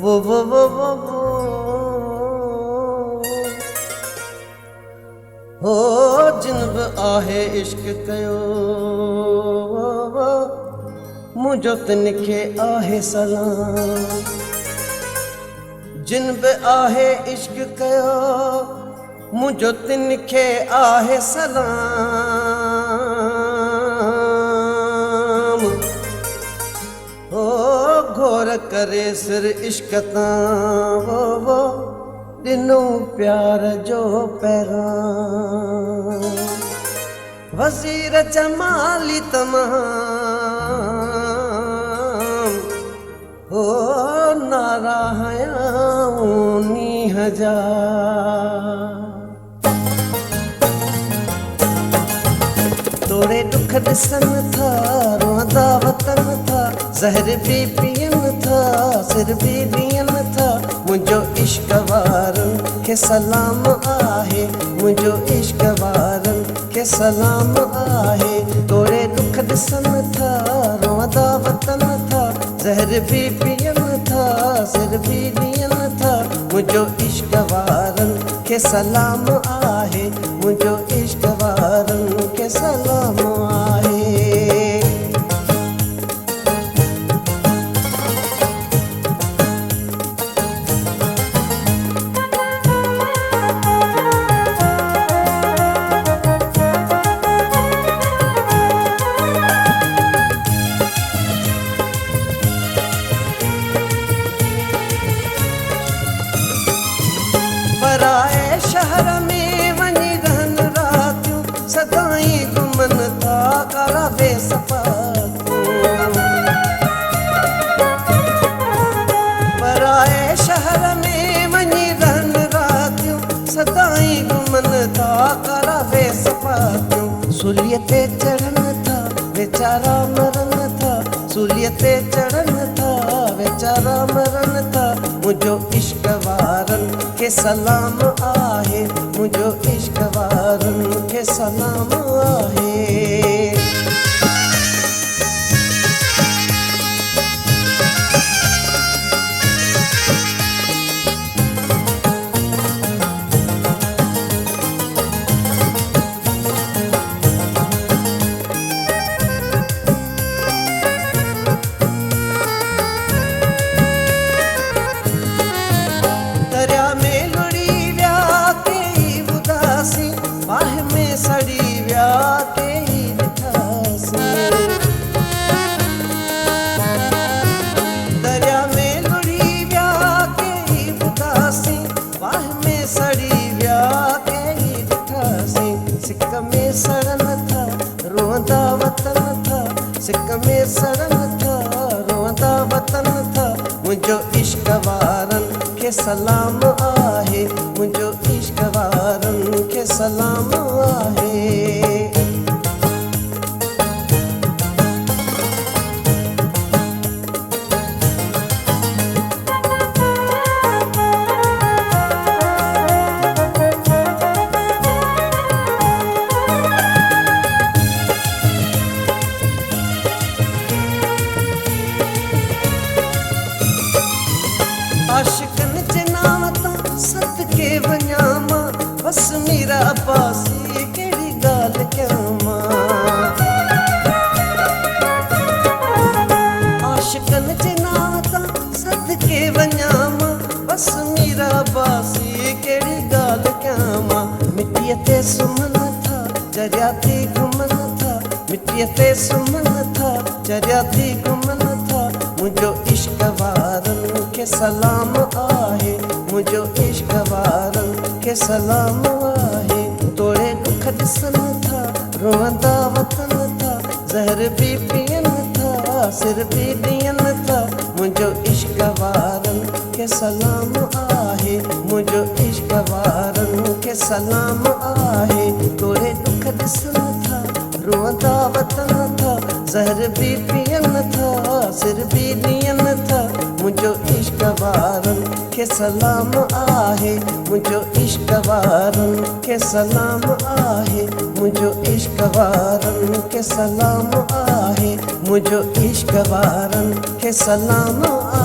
वो हो जिन्ब आहे इश्क कयो मुझो तिनखे आहे सलाम। जिन्ब आहे इश्क कयो मुझो तिनखे आहे सलाम। हो घोर करे सिर इश्क तां वो दिनो प्यार जो पैगाम। वज़ीर जमाली तमाम हो नारा हयाऊनी हजार। तोड़े दुख ॾिसन था रोंदा वतन था ज़हर भी पियन था सिर भी ॾियन था। मुझो इश्क वारन के सलाम आहे मुझो इश्क वारन के सलाम आहे। तोड़े दुख ॾिसन था रोंदा वतन था ज़हर भी पियन था सिर भी ॾियन था। मुझो इश्क वारन के सलाम आहे मुझो इश्क वारन के सलाम आहे। पराए शहर में वञी रहन रातियूं सदाई घुमन था कारा बेसफ़ा। पराए शहर में वञी रहन रातियूं सदाई घुमन था कारा बेसफ़ा। सूलीअ ते चढ़न था वेचारा मरन था सूलीअ ते चढ़न था वेचारा मरन था। मुझो इश्क वारन के सलाम आहे मुझो इश्क वारन के सलाम आहे। दरिया में लुड़ी व्या के उदासी बाह में सड़ी व्या के ॾिठासी। दरिया में लुड़ी व्या के उदासी बाह में सड़ी व्या के ॾिठासी। सिक में सड़न था रोंदा वतन था सिक में सड़न था रोंदा वतन था। मुझो इश्क वारन के सलाम आहे मुझो इश्क वारन के सलाम आहे। आशिकन जे नाम तां सदके वञा मां बस मीरा अब्बासी कहिड़ी ॻाल्हि कयां मां। आशिकन जे नाम तां सदके वञा मां बस मीरा अब्बासी कहिड़ी ॻाल्हि कयां मां। मिटीअ ते सुम्हन था चरिया थी घुमन था मिटीअ ते सुम्हन था चरिया थी घुमन था। मुझो इश्क वारन के सलाम आहे मुझो इश्क वारन के सलाम आहे। तोड़े दुख ॾिसन था रोंदा वतन था ज़हर भी पियन था सिर भी ॾियन था। मुझो इश्क वारन के सलाम आहे मुझो इश्क वारन के सलाम आहे। तोड़े दुख ॾिसन था रोंदा वतन था ज़हर बि पीअनि था सिर बि ॾियनि था मुंहिंजो इश्क वारनि खे सलाम आहे मुंहिंजो इश्क वारनि खे सलाम आहे मुंहिंजो इश्क वारनि खे सलाम आहे मुंहिंजो इश्क वारनि खे सलाम आहे